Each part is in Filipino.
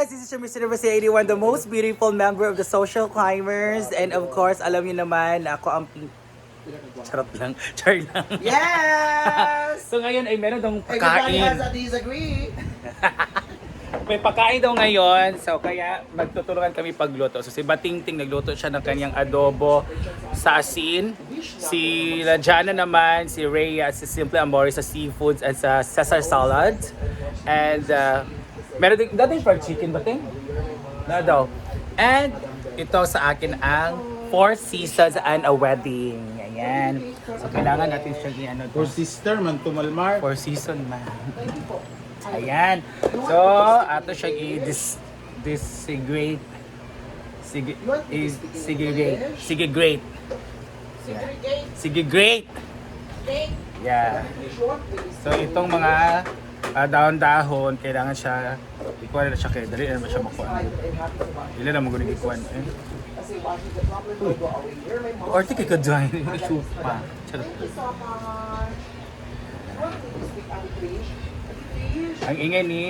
guys, this is your Mr. Number 81, the most beautiful member of the Social Climbers. And of course, alam niyo naman, ako ang charot lang, char lang. Yes! So ngayon ay meron dong Everybody has pagkain. a disagree. May pagkain daw ngayon, so kaya magtutulungan kami pagluto. So si Batingting nagluto siya ng kanyang adobo sa asin. Si Lajana naman, si Rhea, si Simple Amore sa seafoods at sa Caesar salad. And meron din, dating fried chicken Bating? Na daw. And ito sa akin ang 4 seasons and a wedding. Ayan. So kailangan natin siya i-ano For sister man tumalmar. 4 season man. Ayan. So, ato siya i-disintegrate. Sige great. Sige great. Yeah. So, itong mga dahon-dahon, kailangan siya ikuha na siya kaya dali naman siya makuha. Ilan naman guling ikuha. Or tiki ka dyan. Chupa. Ang ingay ni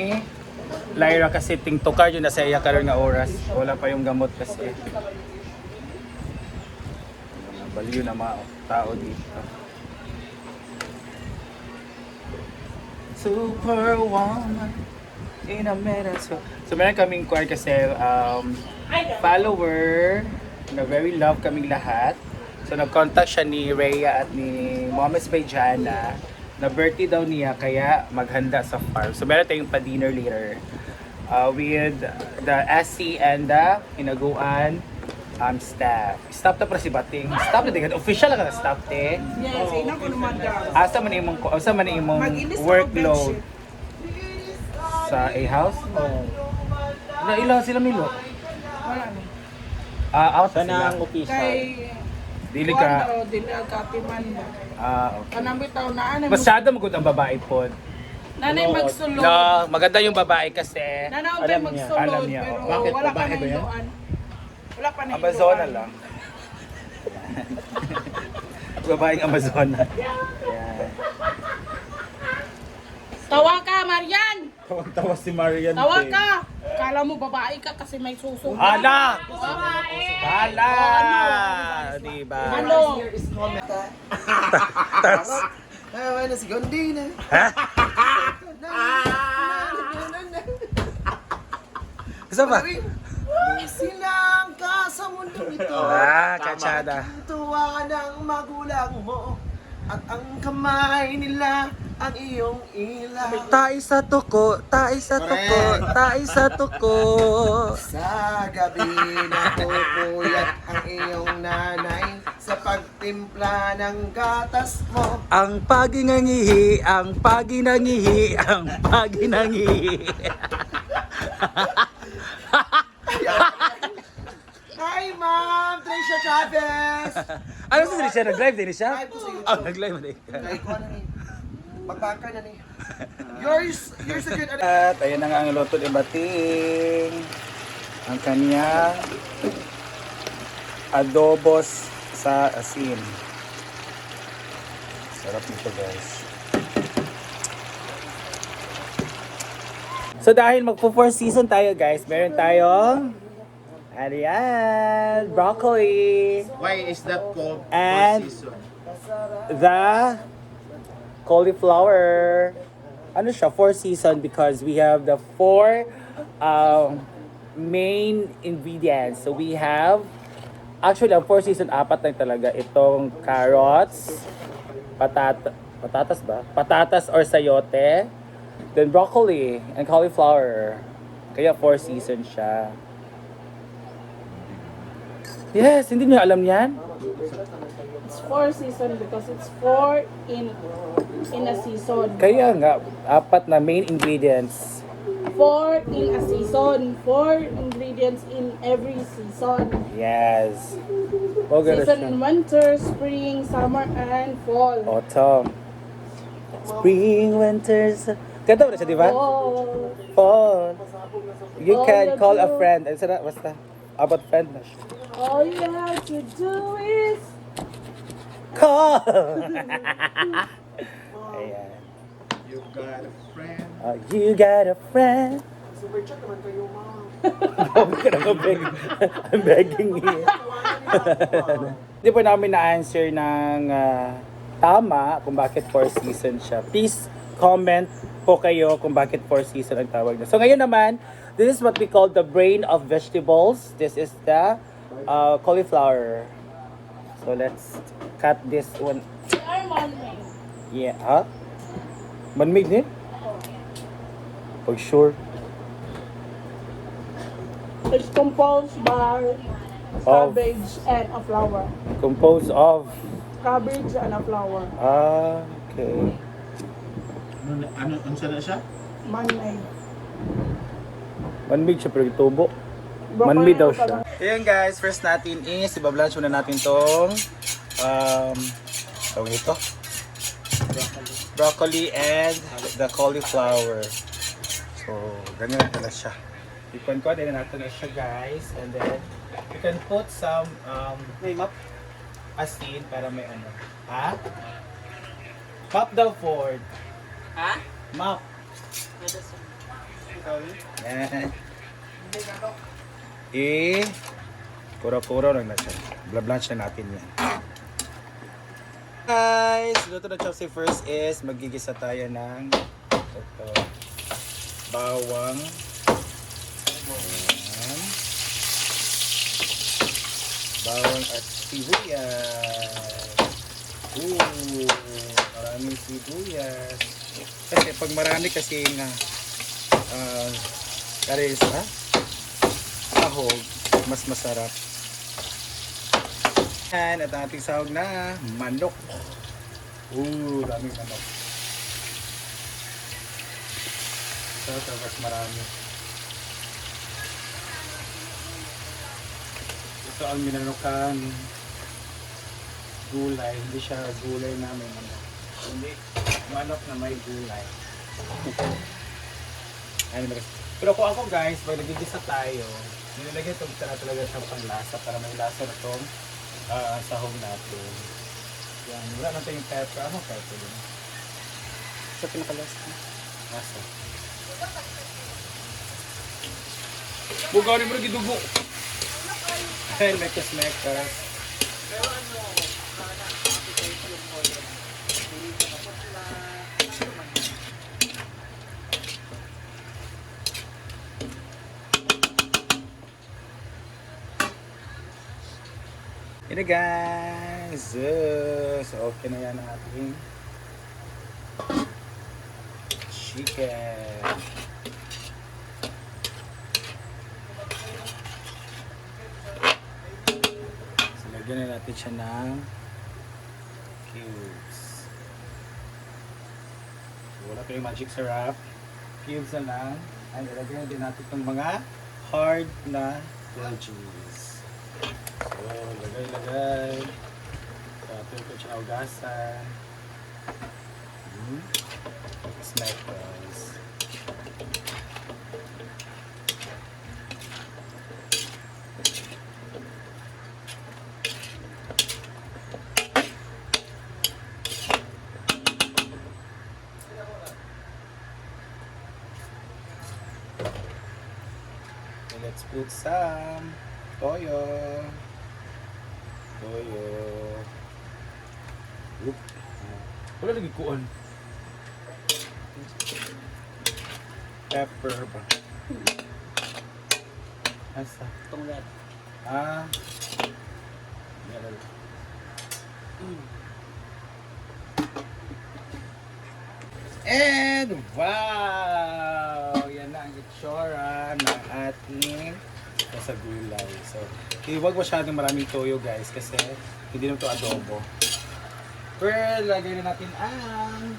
Lyra kasi tingtokar yun na sa iya karon nga oras. Wala pa yung gamot kasi. Baliw na mga tao dito. Superwoman in a minute. So meron kaming kuwan kasi follower na very love kaming lahat. So nag-contact siya ni Rhea at ni Momes Bejana na birthday daw niya kaya maghanda sa farm. So meron tayong pa-dinner later with the SC and the Hinaguan staff. Staff na para si Bating. Staff na din. Official lang ka na staff te. Yes, ina ko naman daw. Asa man imong Mag-ilis na workload mag-bedsheet. sa A-house? Na ilang sila Milo? Wala na. Out Sana sila. ang official. Kay Dili ka. Dili ka timan. Okay. Kanang bitaw na ana. Masyado magod ang babae po. Nanay magsulod. No, maganda yung babae kasi. Nanaw Alam tayo niya. magsulod Alam niya, pero oh. Bakit wala pa babae na ba yan? hiluan. Wala pa na Amazona hiluan. lang. Babaeng Amazona. Yeah. Tawa ka, Marian! Tawang-tawa si Marian. Tawa te. ka! Kala mo babae ka kasi may suso. Hala! Babae! Hala! Diba? Ano? Ay, na si Gondina. Gusto ba? Silang ka sa mundo ito. Katsada. Tuwa ng magulang mo. At ang kamay nila ang iyong ilaw. Tayo sa tuko, tayo sa tuko, tayo sa tuko. Sa gabi napupuyat ang iyong nanay sa pagtimpla ng gatas mo. Ang paginangihi, ang paginangihi, ang paginangihi. Hi, Ma'am Tricia Chavez! Ano sa siya? Nag-live din siya? Live po sa YouTube. Oh, nag-live din. Kaya ko na ni. Magbangka na ni. Yours a good... At ayan na nga ang luto ni Bating. Ang kanya adobos sa asin. Sarap nito guys. So dahil magpo-4 season tayo guys, meron tayong ayan, broccoli Why is that called And- for season? the cauliflower. Ano siya? 4 season because we have the 4 main ingredients. So we have, actually ang 4 season, 4 lang talaga. Itong carrots, patatas ba? Patatas or sayote, then broccoli and cauliflower. Kaya 4 season siya. Yes, hindi niyo alam yan? It's 4 season because it's 4 in a season. Kaya nga, 4 na main ingredients. 4 in a season. 4 ingredients in every season. Yes. Oh, Season in winter, spring, summer, and fall. Autumn. Spring, winter, ganda mo na siya, di ba? Fall. Fall. You All can the call a blue. friend. Ano sana? Basta. About friend na siya. All you have to do is Call! Ayan. You got a friend. You got a friend. Super chat naman kayo, ma'am. I'm begging you. Hindi po namin na-answer ng tama kung bakit 4 season siya. Please comment po kayo kung bakit 4 season ang tawag na. So ngayon naman, this is what we call the brain of vegetables. This is the cauliflower. So let's cut this one. They are man-made. Yeah, huh? Man-made din? Pag sure. It's composed by Of- cabbage and a flower. Composed of... Cabbage and a flower. Okay. Ano na siya? Man-made. Man-made siya pero tubo. Man-made daw siya. Ayan guys, first natin is ibablanch muna natin tong tawag ito? Broccoli and the cauliflower. So, ganyan na pala siya. Ikon-kon din natin na siya guys. And then, you can put some asin para may ano. Ha? Map daw Ford. Ha? Map. Yan. Kura-kura lang na siya. Blanch na natin yan. Guys, luto na chopstick first is magigisa tayo ng ito, bawang. Ayan. Bawang at sibuyas. Maraming sibuyas. Kasi pag marami kasi nga sahog, mas masarap. Yan, at ating sahog na manok. Daming manok. So, tapos marami. Ito ang minanokan gulay. Hindi siya gulay namin. Hindi manok na may gulay. Pero kung ako guys, pag nagigisa tayo, nilagay itong talaga siyang panglasa para may lasa na itong sahog natin. Yan, wala natin yung pepper. Ano pepper yun? Sa pinakalasa. Lasa. Bugaw mo na gidugo. Hey, mekas. Yan na guys. So okay na yan ang ating chicken. So lagyan na natin siya ng cubes. So, wala pa yung magic syrup. Cubes na lang. And ilagyan din natin itong mga hard na veggies. So, lagay. Tapos ko siya ugasan. Snack guys. And let's put some toyo. Oop. Wala lagi kuan. Pepper ba? Asa? Tunglat. Meron. And wow! Yan na ang itsura ng ating sa gulay. So, huwag masyadong maraming toyo guys kasi hindi naman ito adobo. Pero lagay na natin ang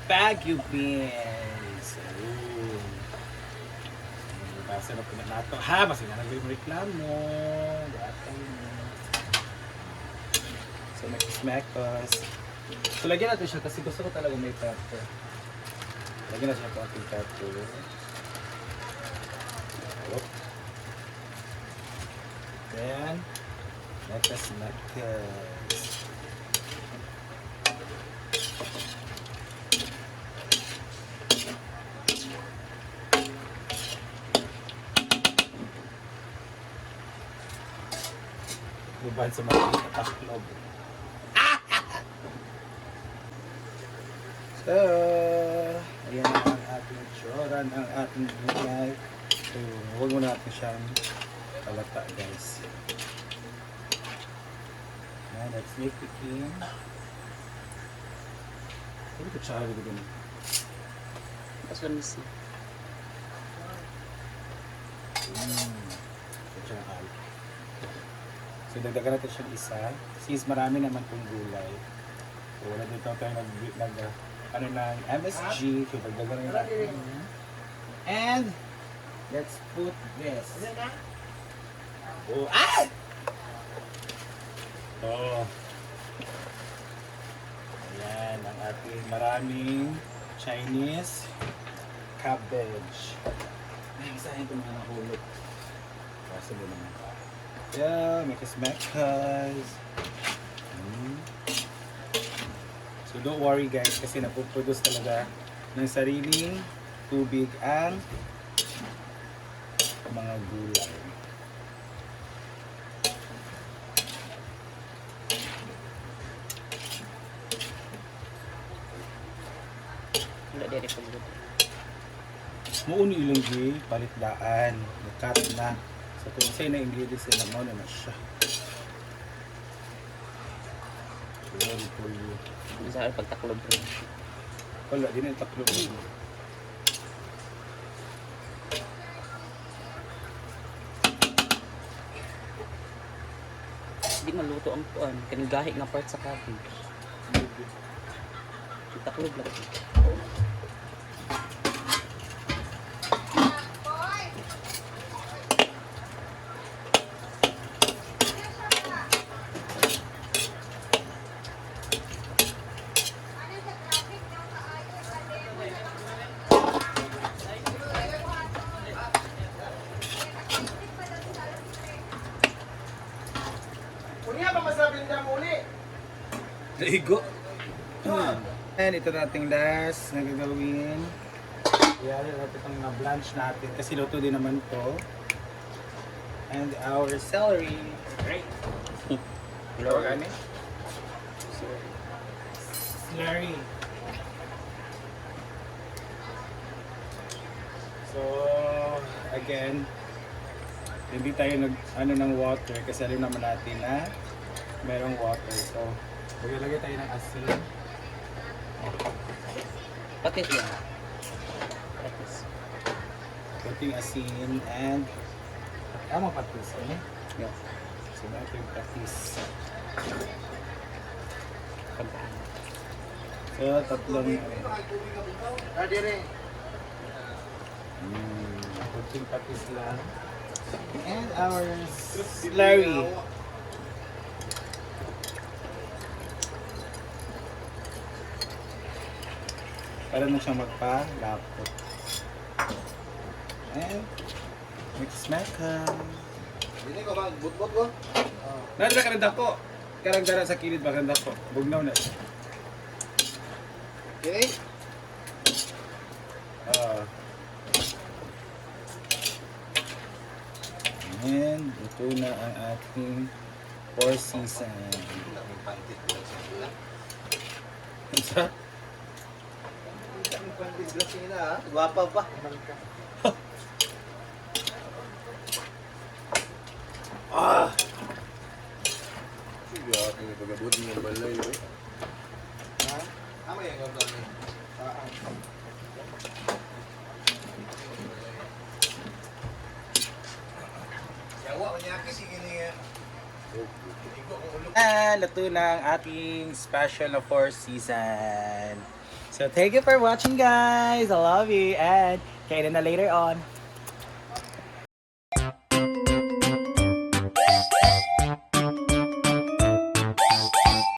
Baguio beans. Basa na po na nato. Ha, basta na nagawin reklamo. So, mag-smackos. So, lagyan natin siya kasi gusto ko talaga may pepper. Lagyan natin siya po ating pepper. Then, let us smackos. Takloban sa mga taklob. So, ayan ang ating tsura ng ating gulay. So, huwag mo natin siyang palata, guys. Now, let's make the king. Ano ito tsara dito din? That's what we see. So, dagdagan natin siyang isa. Since marami naman itong gulay. So, wala dito tayo ano ng MSG. So, dagdagan natin. And, let's put this. Oh, ah! Oh. Ayan, ang ating maraming Chinese cabbage. Ay, isahin ito mga nahulog. Possible naman. Yeah, make us mekas. So don't worry guys, kasi napuproduce talaga ng sariling tubig ang mga gulay. Wala diri pag luto. Mauni ilang di, palitdaan, nakat na. Sa kung sa'yo na ingredients nila, mo na siya. Sorry for you. Sa pagtaklob rin. Wala, di na yung taklo. Hindi maluto ang puan. Kanigahi nga part sa cabbage. Taklob lang. Unya ba masabing dam uli? Daigo. And ito na ating last na gagawin. Iyari natin itong na-blanch natin kasi luto din naman to. And our celery. Great. Organic. Celery. So, again, hindi tayo ng water kasi alam naman natin na merong water. So, maglagay tayo ng asin. Patis yan. Patis. Kunting asin and patis, eh? Yeah. So, natin yung patis. Pagkaan. So, tatlong Dire. kunting patis lang. And our slurry. Para na siyang magpa-lapot. And mix meka. Dili ko ba butbot ko? Nadala ka rin dako. Karagdara sa kilid ba rin dako. Bugnaw na. Okay. And ito na ang ating four season. Isa? Pantis lang sila ha. Guwapa pa. Ah! Sige, aking pagabot ng balay eh. Ha? Ama yung gagawin niya. Yawa, manyaki, sige niya. And luto na ang ating special na four season. So thank you for watching guys. I love you and kainin na later on.